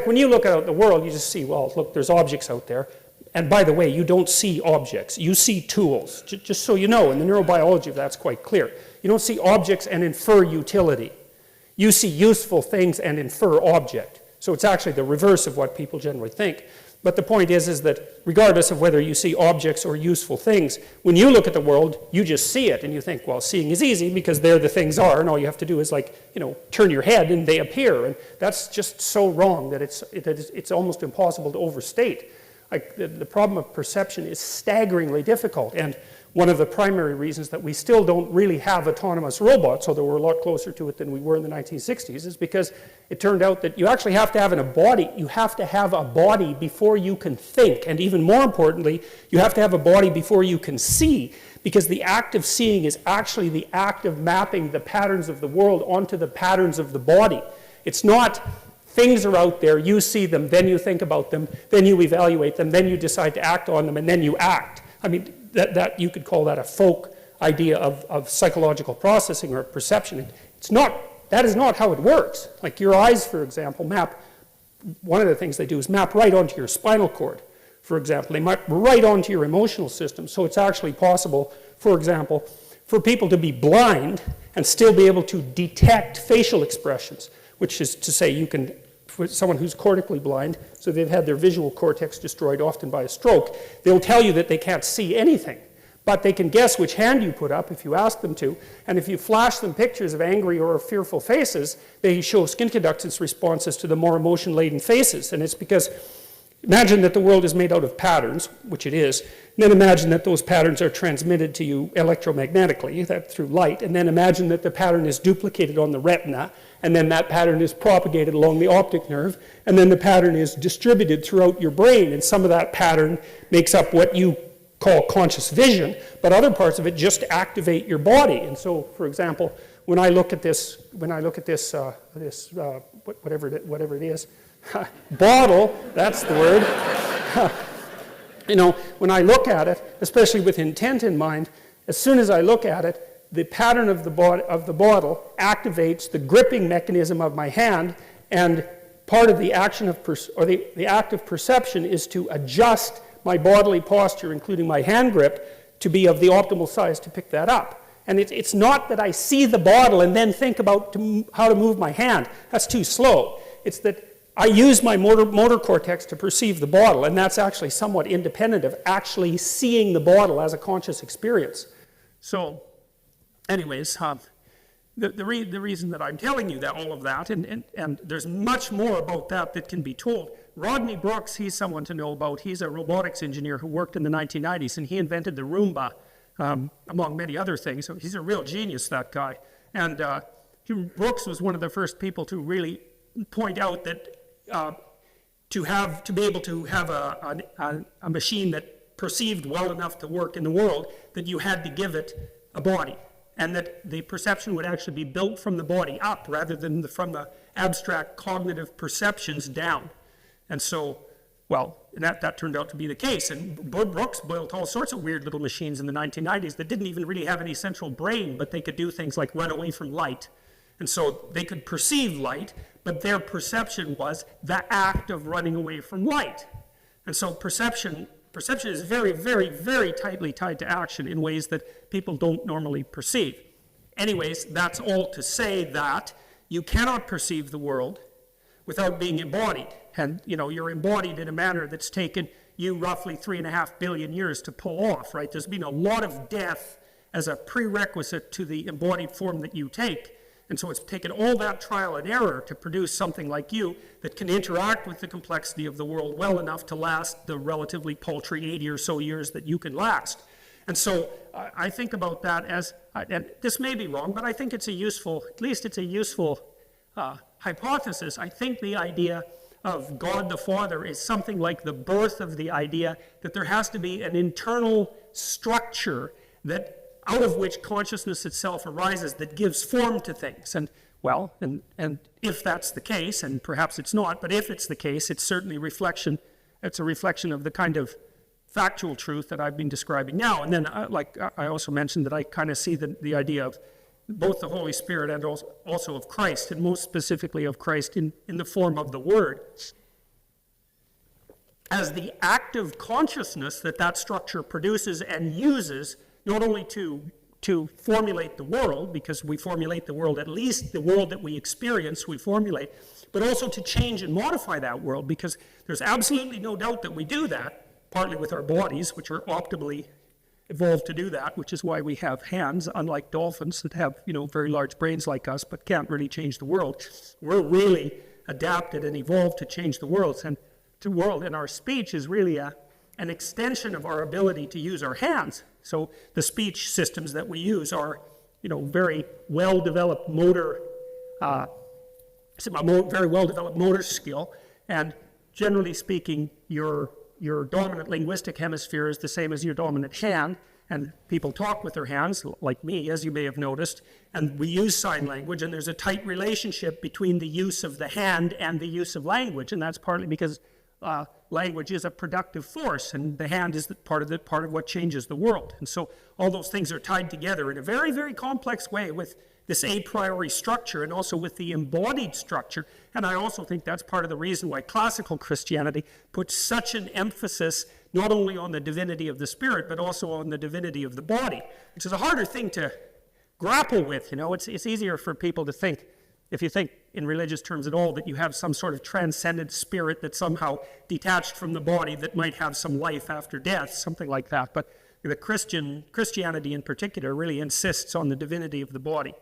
when you look out the world, you just see, well, look, there's objects out there. And by the way, you don't see objects. You see tools, just so you know. In the neurobiology, that's quite clear. You don't see objects and infer utility. You see useful things and infer object. So it's actually the reverse of what people generally think. But the point is that regardless of whether you see objects or useful things, when you look at the world, you just see it and you think, well, seeing is easy because there the things are, and all you have to do is turn your head and they appear. And that's just so wrong that it's almost impossible to overstate. The problem of perception is staggeringly difficult, and one of the primary reasons that we still don't really have autonomous robots, although we're a lot closer to it than we were in the 1960s, is because it turned out that you actually have to have a body. You have to have a body before you can think, and even more importantly, you have to have a body before you can see, because the act of seeing is actually the act of mapping the patterns of the world onto the patterns of the body. It's not things are out there, you see them, then you think about them, then you evaluate them, then you decide to act on them, and then you act. I mean, that you could call that a folk idea of psychological processing or perception. That is not how it works. Like your eyes, for example, one of the things they do is map right onto your spinal cord, for example. They map right onto your emotional system. So it's actually possible, for example, for people to be blind and still be able to detect facial expressions, which is to say you can, for someone who's cortically blind, so they've had their visual cortex destroyed often by a stroke, they'll tell you that they can't see anything, but they can guess which hand you put up if you ask them to, and if you flash them pictures of angry or fearful faces, they show skin conductance responses to the more emotion-laden faces, and it's because imagine that the world is made out of patterns, which it is, and then imagine that those patterns are transmitted to you electromagnetically, that through light, and then imagine that the pattern is duplicated on the retina, and then that pattern is propagated along the optic nerve, and then the pattern is distributed throughout your brain, and some of that pattern makes up what you call conscious vision, but other parts of it just activate your body. And so, for example, when I look at this, whatever it is, bottle, that's the word. When I look at it, especially with intent in mind, as soon as I look at it, the pattern of the bottle activates the gripping mechanism of my hand, and part of the action of the act of perception is to adjust my bodily posture, including my hand grip, to be of the optimal size to pick that up. And it's not that I see the bottle and then think about how to move my hand. That's too slow. It's that I use my motor cortex to perceive the bottle, and that's actually somewhat independent of actually seeing the bottle as a conscious experience. So, anyways, the reason that I'm telling you all of that, and there's much more about that can be told. Rodney Brooks, he's someone to know about. He's a robotics engineer who worked in the 1990s, and he invented the Roomba, among many other things. So he's a real genius, that guy. And Brooks was one of the first people to really point out that to be able to have a machine that perceived well enough to work in the world, that you had to give it a body, and that the perception would actually be built from the body up rather than from the abstract cognitive perceptions down. And so, well, that turned out to be the case. And Brooks built all sorts of weird little machines in the 1990s that didn't even really have any central brain, but they could do things like run away from light. And so they could perceive light, but their perception was the act of running away from light. And so perception is very, very, very tightly tied to action in ways that people don't normally perceive. Anyways, that's all to say that you cannot perceive the world without being embodied. And, you're embodied in a manner that's taken you roughly 3.5 billion years to pull off, right? There's been a lot of death as a prerequisite to the embodied form that you take. And so it's taken all that trial and error to produce something like you that can interact with the complexity of the world well enough to last the relatively paltry 80 or so years that you can last. And so I think about that as, and this may be wrong, but I think it's a useful hypothesis. I think the idea of God the Father is something like the birth of the idea that there has to be an internal structure that out of which consciousness itself arises that gives form to things. And if that's the case, and perhaps it's not, but if it's the case, it's certainly a reflection of the kind of factual truth that I've been describing now. And then, I also mentioned that I kind of see the idea of both the Holy Spirit and also of Christ, and most specifically of Christ in the form of the Word. as the active consciousness that that structure produces and uses, not only to formulate the world, because we formulate the world, at least the world that we experience, we formulate, but also to change and modify that world, because there's absolutely no doubt that we do that, partly with our bodies, which are optimally evolved to do that, which is why we have hands, unlike dolphins that have, very large brains like us, but can't really change the world. We're really adapted and evolved to change the world, and our speech is really an extension of our ability to use our hands. So the speech systems that we use are, very well-developed motor, very well-developed motor skill, and generally speaking, your dominant linguistic hemisphere is the same as your dominant hand, and people talk with their hands, like me, as you may have noticed, and we use sign language, and there's a tight relationship between the use of the hand and the use of language, and that's partly because language is a productive force, and the hand is part of what changes the world. And so all those things are tied together in a very, very complex way with this a priori structure and also with the embodied structure. And I also think that's part of the reason why classical Christianity puts such an emphasis not only on the divinity of the spirit, but also on the divinity of the body, which is a harder thing to grapple with. It's easier for people to think, if you think in religious terms at all, that you have some sort of transcendent spirit that's somehow detached from the body that might have some life after death, something like that. But the Christianity in particular really insists on the divinity of the body.